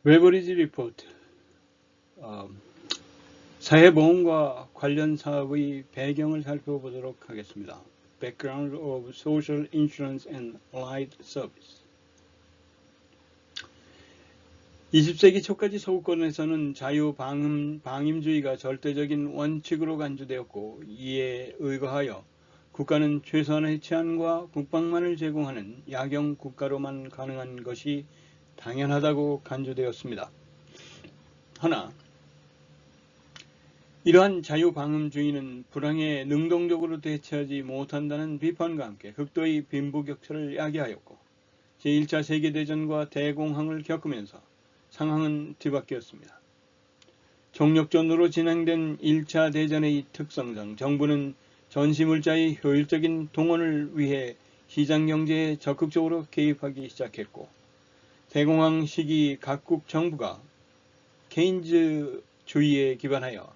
레버리지 리포트, 어, 사회보험과 관련 사업의 배경을 살펴보도록 하겠습니다. Background of Social Insurance and Allied Service. 20세기 초까지 서구권에서는 자유방임주의가 절대적인 원칙으로 간주되었고, 이에 의거하여 국가는 최소한의 치안과 국방만을 제공하는 야경 국가로만 가능한 것이 당연하다고 간주되었습니다. 하나, 이러한 자유방임주의는 불황에 능동적으로 대처하지 못한다는 비판과 함께 극도의 빈부격차를 야기하였고, 제1차 세계대전과 대공황을 겪으면서 상황은 뒤바뀌었습니다. 총력전으로 진행된 1차 대전의 특성상 정부는 전시물자의 효율적인 동원을 위해 시장경제에 적극적으로 개입하기 시작했고, 대공황 시기 각국 정부가 케인즈주의에 기반하여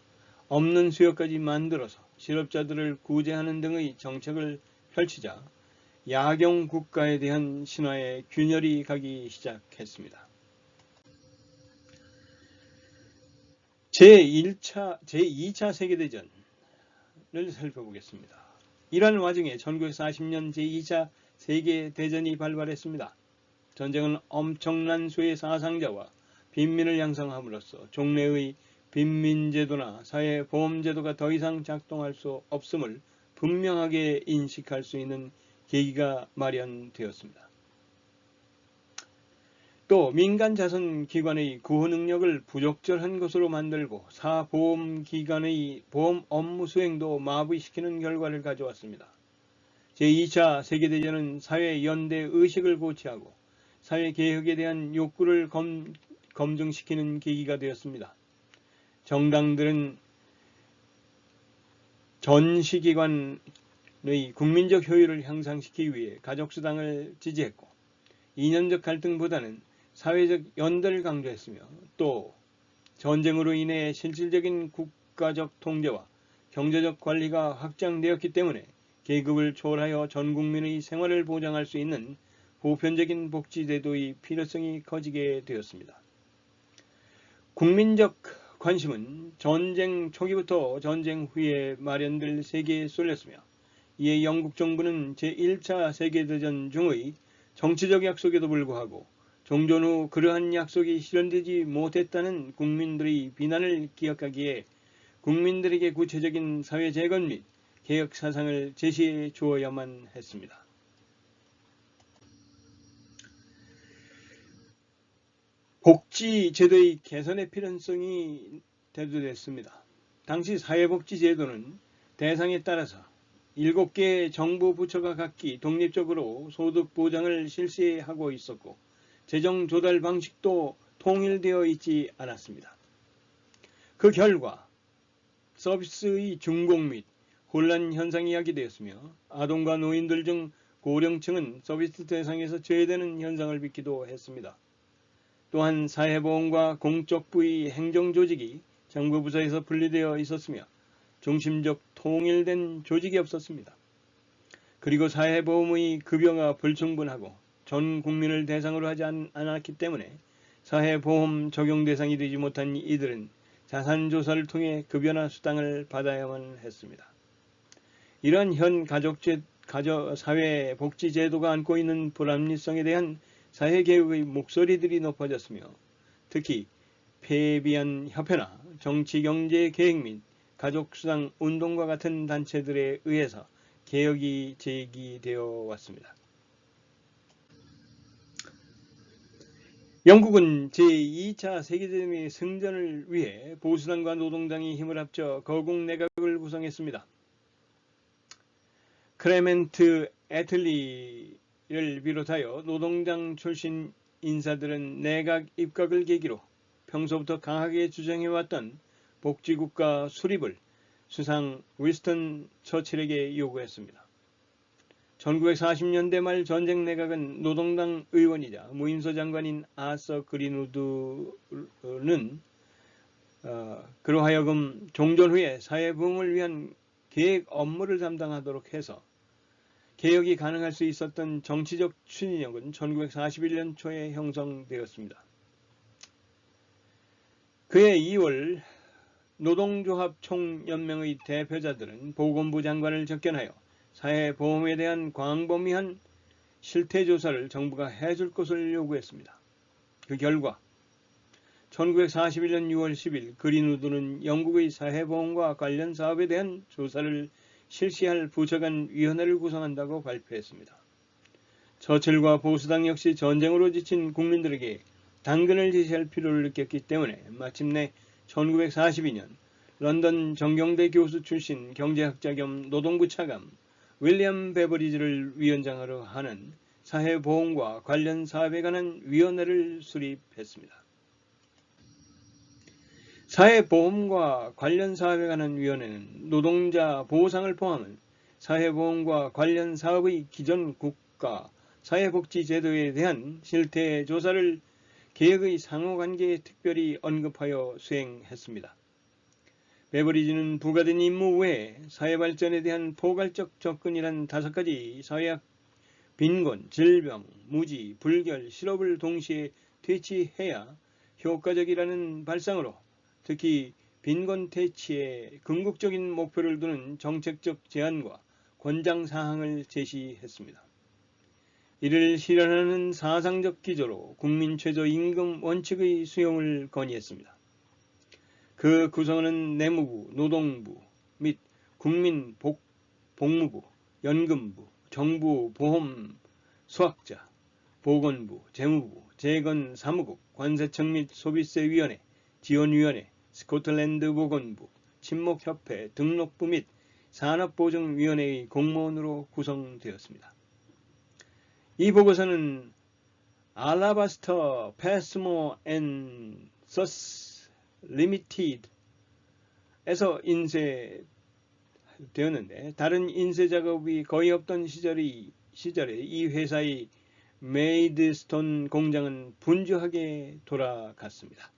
없는 수요까지 만들어서 실업자들을 구제하는 등의 정책을 펼치자 야경 국가에 대한 신화에 균열이 가기 시작했습니다. 제2차 세계대전을 살펴보겠습니다. 이러한 와중에 1940년 제2차 세계대전이 발발했습니다. 전쟁은 엄청난 수의 사상자와 빈민을 양성함으로써 종래의 빈민제도나 사회보험제도가 더 이상 작동할 수 없음을 분명하게 인식할 수 있는 계기가 마련되었습니다. 또 민간자선기관의 구호 능력을 부적절한 것으로 만들고 사보험기관의 보험 업무 수행도 마비시키는 결과를 가져왔습니다. 제2차 세계대전은 사회연대의식을 고취하고 사회개혁에 대한 욕구를 검증시키는 계기가 되었습니다. 정당들은 전시기관의 국민적 효율을 향상시키기 위해 가족수당을 지지했고, 이념적 갈등보다는 사회적 연대를 강조했으며, 또 전쟁으로 인해 실질적인 국가적 통제와 경제적 관리가 확장되었기 때문에 계급을 초월하여 전 국민의 생활을 보장할 수 있는 보편적인 복지제도의 필요성이 커지게 되었습니다. 국민적 관심은 전쟁 초기부터 전쟁 후에 마련될 세계에 쏠렸으며, 이에 영국 정부는 제1차 세계대전 중의 정치적 약속에도 불구하고 종전 후 그러한 약속이 실현되지 못했다는 국민들의 비난을 기억하기에 국민들에게 구체적인 사회 재건 및 개혁 사상을 제시해 주어야만 했습니다. 복지제도의 개선의 필요성이 대두됐습니다. 당시 사회복지제도는 대상에 따라서 7개의 정부 부처가 각기 독립적으로 소득 보장을 실시하고 있었고, 재정 조달 방식도 통일되어 있지 않았습니다. 그 결과 서비스의 중복 및 혼란 현상이 야기되었으며, 아동과 노인들 중 고령층은 서비스 대상에서 제외되는 현상을 빚기도 했습니다. 또한 사회보험과 공적부의 행정조직이 정부 부서에서 분리되어 있었으며 중심적 통일된 조직이 없었습니다. 그리고 사회보험의 급여가 불충분하고 전 국민을 대상으로 하지 않았기 때문에 사회보험 적용 대상이 되지 못한 이들은 자산조사를 통해 급여나 수당을 받아야만 했습니다. 이러한 현 사회복지제도가 안고 있는 불합리성에 대한 사회개혁의 목소리들이 높아졌으며, 특히 폐비한 협회나 정치경제계획 및 가족수당 운동과 같은 단체들에 의해서 개혁이 제기되어 왔습니다. 영국은 제2차 세계대전의 승전을 위해 보수당과 노동당이 힘을 합쳐 거국내각을 구성했습니다. 클레멘트 애틀리를 비롯하여 노동당 출신 인사들은 내각 입각을 계기로 평소부터 강하게 주장해왔던 복지국가 수립을 수상 위스턴 처칠에게 요구했습니다. 1940년대 말 전쟁 내각은 노동당 의원이자 무인서 장관인 아서 그린우드는 그로 하여금 종전 후에 사회부흥을 위한 계획 업무를 담당하도록 해서 개혁이 가능할 수 있었던 정치적 추진력은 1941년 초에 형성되었습니다. 그해 2월 노동조합 총연맹의 대표자들은 보건부 장관을 접견하여 사회보험에 대한 광범위한 실태조사를 정부가 해줄 것을 요구했습니다. 그 결과 1941년 6월 10일 그린우드는 영국의 사회보험과 관련 사업에 대한 조사를 실시할 부처 간 위원회를 구성한다고 발표했습니다. 처칠과 보수당 역시 전쟁으로 지친 국민들에게 당근을 제시할 필요를 느꼈기 때문에 마침내 1942년 런던 정경대 교수 출신 경제학자 겸 노동부 차관 윌리엄 베버리지를 위원장으로 하는 사회보험과 관련 사업에 관한 위원회를 수립했습니다. 사회보험과 관련 사업에 관한 위원회는 노동자 보상을 포함한 사회보험과 관련 사업의 기존 국가 사회복지제도에 대한 실태 조사를 계획의 상호관계에 특별히 언급하여 수행했습니다. 베버리지는 부과된 임무 외에 사회발전에 대한 포괄적 접근이란 5가지 사회학, 빈곤, 질병, 무지, 불결, 실업을 동시에 퇴치해야 효과적이라는 발상으로 특히 빈곤 퇴치에 궁극적인 목표를 두는 정책적 제안과 권장사항을 제시했습니다. 이를 실현하는 사상적 기조로 국민 최저임금 원칙의 수용을 건의했습니다. 그 구성은 내무부, 노동부 및 국민복무부, 연금부, 정부 보험 수학자, 보건부, 재무부, 재건 사무국, 관세청 및 소비세위원회, 지원위원회, 스코틀랜드 보건부, 친목협회, 등록부 및 산업보증위원회의 공무원으로 구성되었습니다. 이 보고서는 알라바스터 패스모 앤 서스 리미티드에서 인쇄되었는데 다른 인쇄 작업이 거의 없던 시절에 이 회사의 메이드스톤 공장은 분주하게 돌아갔습니다.